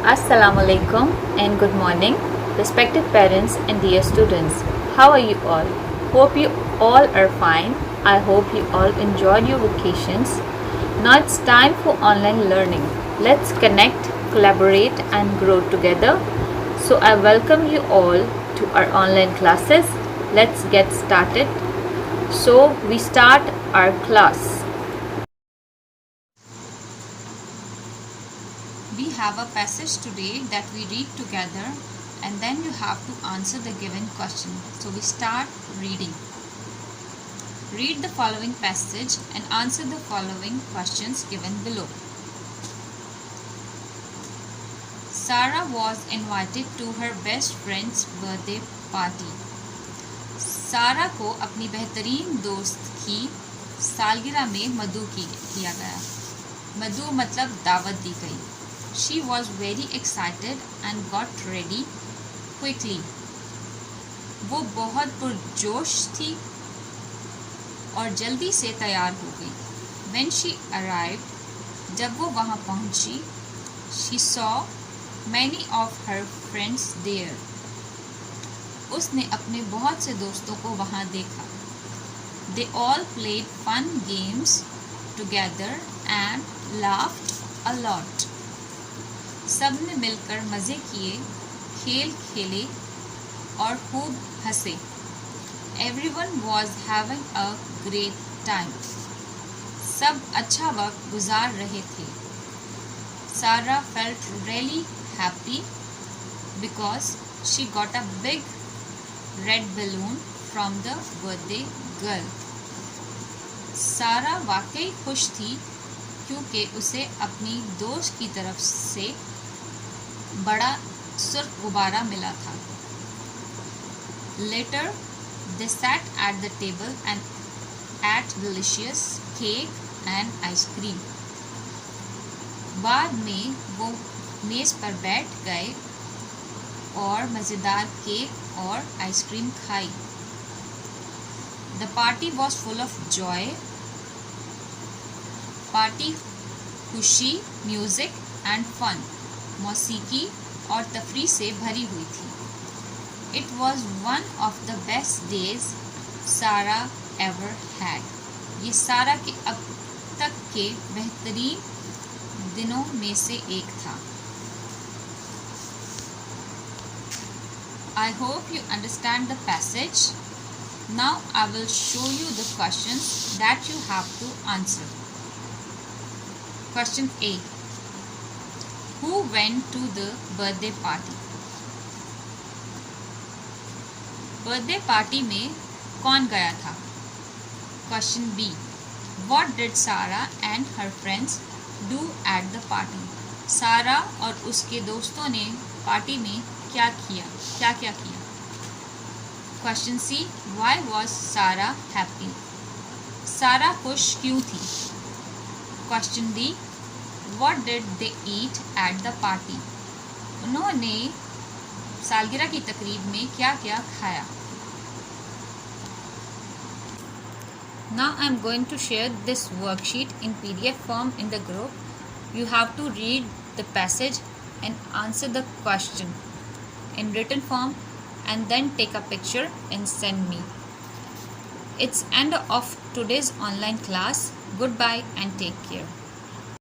Assalamu alaikum and good morning, respected parents and dear students. How are you all? Hope you all are fine. I hope you all enjoyed your vacations. Now it's time for online learning. Let's connect, collaborate, and grow together. So I welcome you all to our online classes. Let's get started. So we start our class. We have a passage today that we read together and then you have to answer the given question. So we start reading. Read the following passage and answer the following questions given below. Sarah was invited to her best friend's birthday party. सारा को अपनी बेहतरीन दोस्त की सालगिरह में मधु किया गया. मधु मतलब दावत दी गई. She was very excited and got ready quickly. वो बहुत पुरजोश थी और जल्दी से तैयार हो गई. When she arrived, जब वो वहाँ पहुँची, she saw many of her friends there. उसने अपने बहुत से दोस्तों को वहाँ देखा. They all played fun games together and laughed a lot. सब ने मिलकर मज़े किए, खेल खेले और खूब हंसे. Everyone was having a great time. सब अच्छा वक्त गुजार रहे थे. Sarah felt really happy because she got a big red balloon from the birthday girl. सारा वाकई खुश थी क्योंकि उसे अपनी दोस्त की तरफ से बड़ा सुर्ख गुब्बारा मिला था. Later, they sat at the table and ate delicious cake and ice cream. बाद में वो मेज़ पर बैठ गए और मज़ेदार केक और आइसक्रीम खाई. The party was full of joy. Party खुशी, म्यूज़िक एंड फन, मौसीकी और तफरीह से भरी हुई थी. It was one of the best days Sarah ever had. ये सारा के अब तक के बेहतरीन दिनों में से एक था. I hope you understand the passage. Now I will show you the questions that you have to answer. Question A. Who went to the birthday party? Birthday party में कौन गया था? Question B. What did Sarah and her friends do at the party? सारा और उसके दोस्तों ने party में क्या किया? Question C. Why was Sarah happy? सारा खुश क्यों थी? Question D. What did they eat at the party? उन्होंने सालगिरह की तकरीब में क्या खाया? Now I am going to share this worksheet in PDF form in the group. You have to read the passage and answer the question in written form and then take a picture and send me. It's end of today's online class. Goodbye and take care.